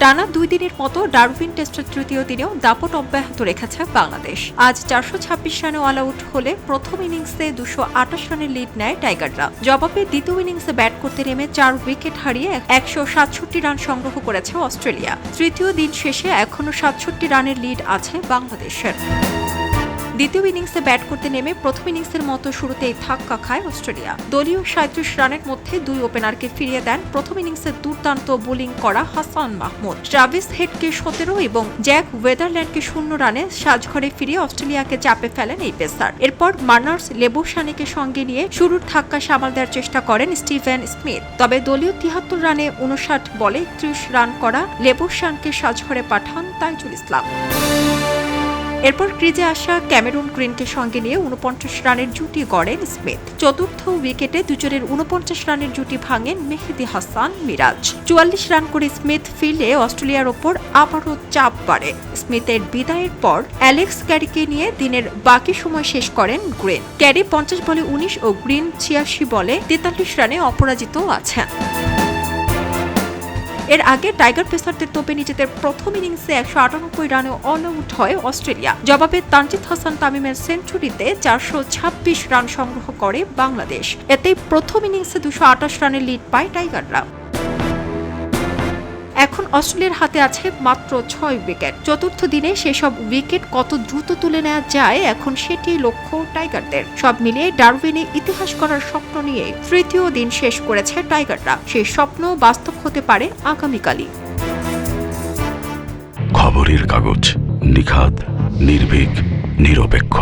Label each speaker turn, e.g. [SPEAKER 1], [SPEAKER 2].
[SPEAKER 1] টানা 2 দিনের মতো ডারউইন টেস্টের তৃতীয় দিনেও দাপট অব্যাহত রেখেছে বাংলাদেশ। আজ 426 রানে অল আউট হলে প্রথম ইনিংসে 228 রানের লিড নেয় টাইগাররা। জবাবে দ্বিতীয় ইনিংসে ব্যাট করতে নেমে 4 উইকেট হারিয়ে 167 রান সংগ্রহ করেছে অস্ট্রেলিয়া। তৃতীয় দিন শেষে এখনও 67 রানের লিড আছে বাংলাদেশের। দ্বিতীয় ইনিংসে ব্যাট করতে নেমে প্রথম ইনিংসের মতো শুরুতেই ধাক্কা খায় অস্ট্রেলিয়া। দলীয় 37 রানের মধ্যে 2 ওপেনারকে ফিরিয়ে দেন প্রথম ইনিংসে দুর্দান্ত বোলিং করা হাসান মাহমুদ। ট্রাভিস হেডকে 17 এবং জ্যাক ওয়েদারল্যান্ডকে 0 রানে সাজঘরে ফিরিয়ে অস্ট্রেলিয়াকে চাপে ফেলেন এই পেসার। এরপর মার্নার্স লেবোসানেকে সঙ্গে নিয়ে শুরুর ধাক্কা সামাল দেওয়ার চেষ্টা করেন স্টিভেন স্মিথ। তবে দলীয় 73 রানে 59 বলে 30 রান করা লেবোসানকে সাজঘরে পাঠান তাইজুল ইসলাম। এরপর ক্রিজে আসা ক্যামেরুন গ্রিনকে সঙ্গে নিয়ে 49 রানের জুটি গড়েন স্মিথ। চতুর্থ উইকেটে দুজনের 49 রানের জুটি ভাঙেন মেহেদী হাসান মিরাজ। 44 রান করে স্মিথ ফিরলে অস্ট্রেলিয়ার ওপর আবারও চাপ বাড়ে। স্মিথের বিদায়ের পর অ্যালেক্স ক্যারিকে নিয়ে দিনের বাকি সময় শেষ করেন গ্রিন। ক্যারি 50 বলে 19 ও গ্রিন 86 বলে 43 রানে অপরাজিত আছেন। এর আগে টাইগার পেসারদের তোপে নিজেদের প্রথম ইনিংসে 198 রানে অল আউট হয় অস্ট্রেলিয়া। জবাবে তানজিদ হাসান তামিমের সেঞ্চুরিতে 426 রান সংগ্রহ করে বাংলাদেশ। এতে প্রথম ইনিংসে 228 রানের লিড পায় টাইগাররা। এখন অস্ট্রেলিয়ার হাতে আছে মাত্র 6 উইকেট। চতুর্থ দিনে সেসব উইকেট কত দ্রুত তুলে নেওয়া যায় এখন সেটি লক্ষ্য টাইগারদের। সব মিলিয়ে ডারউইনে ইতিহাস করার স্বপ্ন নিয়ে তৃতীয় দিন শেষ করেছে টাইগাররা। সেই স্বপ্ন বাস্তব হতে পারে আগামীকালই।
[SPEAKER 2] খবরের কাগজ, নিখাত, নির্ভীক, নিরপেক্ষ।